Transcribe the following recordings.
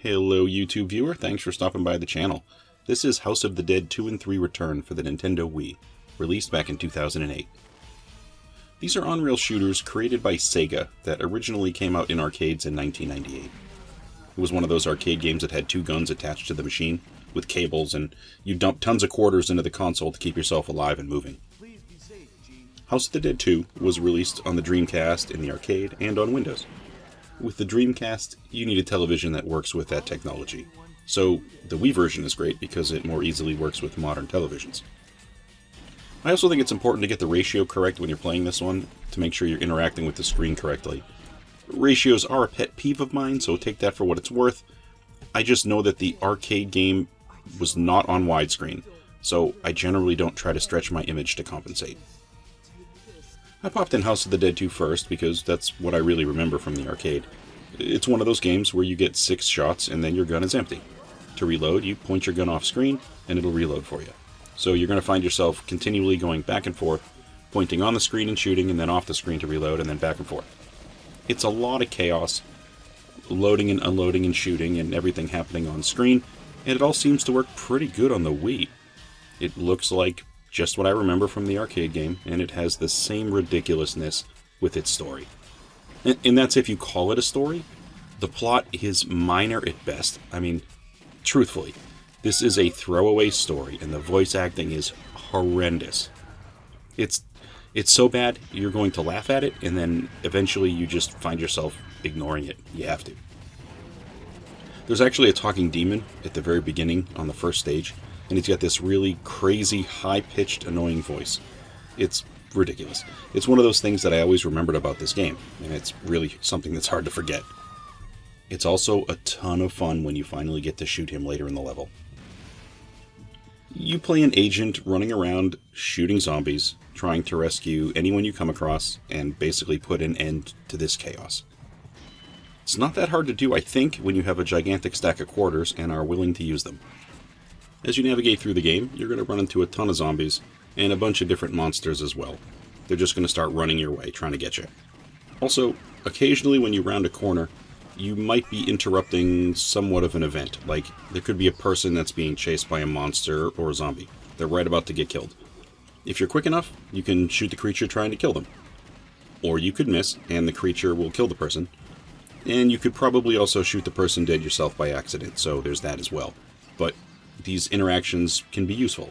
Hello YouTube viewer, thanks for stopping by the channel. This is House of the Dead 2 and 3 Return for the Nintendo Wii, released back in 2008. These are on-rail shooters created by Sega that originally came out in arcades in 1998. It was one of those arcade games that had two guns attached to the machine, with cables, and you dump tons of quarters into the console to keep yourself alive and moving. House of the Dead 2 was released on the Dreamcast in the arcade and on Windows. With the Dreamcast, you need a television that works with that technology. So the Wii version is great because it more easily works with modern televisions. I also think it's important to get the ratio correct when you're playing this one to make sure you're interacting with the screen correctly. Ratios are a pet peeve of mine, so take that for what it's worth. I just know that the arcade game was not on widescreen, so I generally don't try to stretch my image to compensate. I popped in House of the Dead 2 first because that's what I really remember from the arcade. It's one of those games where you get 6 shots and then your gun is empty. To reload, you point your gun off screen and it'll reload for you. So you're going to find yourself continually going back and forth, pointing on the screen and shooting, and then off the screen to reload, and then back and forth. It's a lot of chaos, loading and unloading and shooting and everything happening on screen, and it all seems to work pretty good on the Wii. It looks like just what I remember from the arcade game, and it has the same ridiculousness with its story. And that's if you call it a story. The plot is minor at best. I mean, truthfully, this is a throwaway story, and the voice acting is horrendous. It's so bad, you're going to laugh at it, and then eventually you just find yourself ignoring it. You have to. There's actually a talking demon at the very beginning on the first stage, and he's got this really crazy, high-pitched, annoying voice. It's ridiculous. It's one of those things that I always remembered about this game, and it's really something that's hard to forget. It's also a ton of fun when you finally get to shoot him later in the level. You play an agent running around shooting zombies, trying to rescue anyone you come across, and basically put an end to this chaos. It's not that hard to do, I think, when you have a gigantic stack of quarters and are willing to use them. As you navigate through the game, you're going to run into a ton of zombies, and a bunch of different monsters as well. They're just going to start running your way, trying to get you. Also, occasionally when you round a corner, you might be interrupting somewhat of an event, like there could be a person that's being chased by a monster or a zombie. They're right about to get killed. If you're quick enough, you can shoot the creature trying to kill them. Or you could miss, and the creature will kill the person. And you could probably also shoot the person dead yourself by accident, so there's that as well. But these interactions can be useful.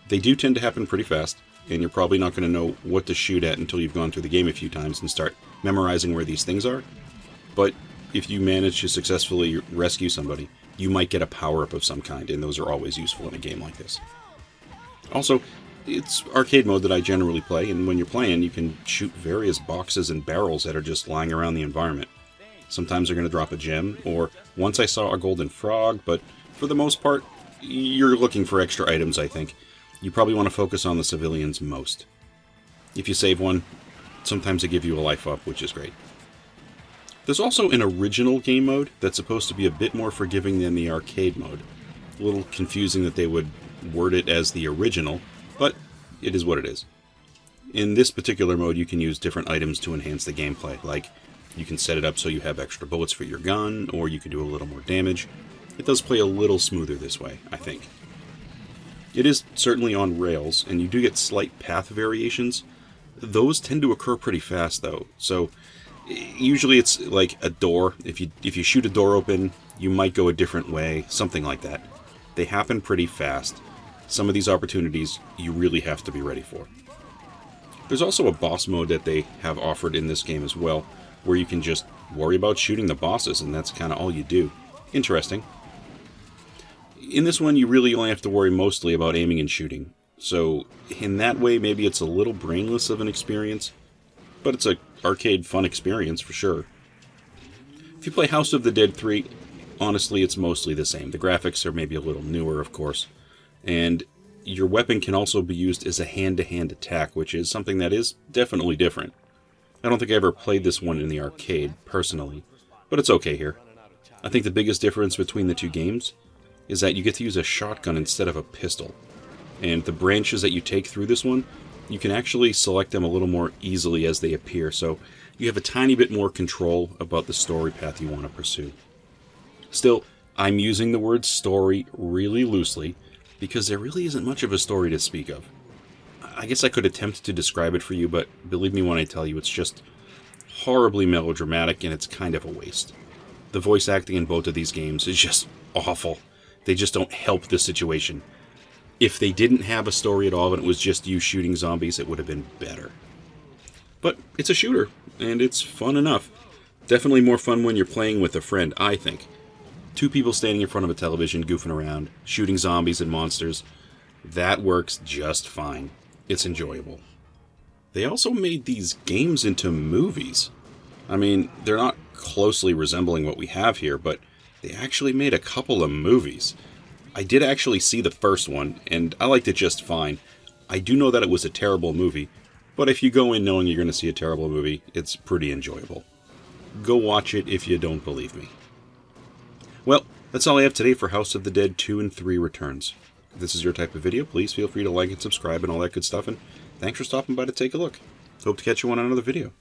They do tend to happen pretty fast, and you're probably not going to know what to shoot at until you've gone through the game a few times and start memorizing where these things are. But if you manage to successfully rescue somebody, you might get a power-up of some kind, and those are always useful in a game like this. Also, it's arcade mode that I generally play, and when you're playing, you can shoot various boxes and barrels that are just lying around the environment. Sometimes they're going to drop a gem, or once I saw a golden frog, but for the most part, you're looking for extra items, I think. You probably want to focus on the civilians most. If you save one, sometimes they give you a life up, which is great. There's also an original game mode that's supposed to be a bit more forgiving than the arcade mode. A little confusing that they would word it as the original, but it is what it is. In this particular mode, you can use different items to enhance the gameplay, like you can set it up so you have extra bullets for your gun, or you can do a little more damage. It does play a little smoother this way, I think. It is certainly on rails, and you do get slight path variations. Those tend to occur pretty fast, though, so usually it's like a door. If you shoot a door open, you might go a different way, something like that. They happen pretty fast. Some of these opportunities you really have to be ready for. There's also a boss mode that they have offered in this game as well, where you can just worry about shooting the bosses, and that's kind of all you do. Interesting. In this one, you really only have to worry mostly about aiming and shooting. So, in that way, maybe it's a little brainless of an experience, but it's an arcade fun experience for sure. If you play House of the Dead 3, honestly, it's mostly the same. The graphics are maybe a little newer, of course, and your weapon can also be used as a hand-to-hand attack, which is something that is definitely different. I don't think I ever played this one in the arcade, personally, but it's okay here. I think the biggest difference between the two games is that you get to use a shotgun instead of a pistol. And the branches that you take through this one, you can actually select them a little more easily as they appear, so you have a tiny bit more control about the story path you want to pursue. Still, I'm using the word story really loosely, because there really isn't much of a story to speak of. I guess I could attempt to describe it for you, but believe me when I tell you, it's just horribly melodramatic, and it's kind of a waste. The voice acting in both of these games is just awful. They just don't help the situation. If they didn't have a story at all and it was just you shooting zombies, it would have been better. But it's a shooter, and it's fun enough. Definitely more fun when you're playing with a friend, I think. Two people standing in front of a television, goofing around, shooting zombies and monsters. That works just fine. It's enjoyable. They also made these games into movies. I mean, they're not closely resembling what we have here, but they actually made a couple of movies. I did actually see the first one, and I liked it just fine. I do know that it was a terrible movie, but if you go in knowing you're going to see a terrible movie, it's pretty enjoyable. Go watch it if you don't believe me. Well, that's all I have today for House of the Dead 2 and 3 Returns. If this is your type of video, please feel free to like and subscribe and all that good stuff, and thanks for stopping by to take a look. Hope to catch you on another video.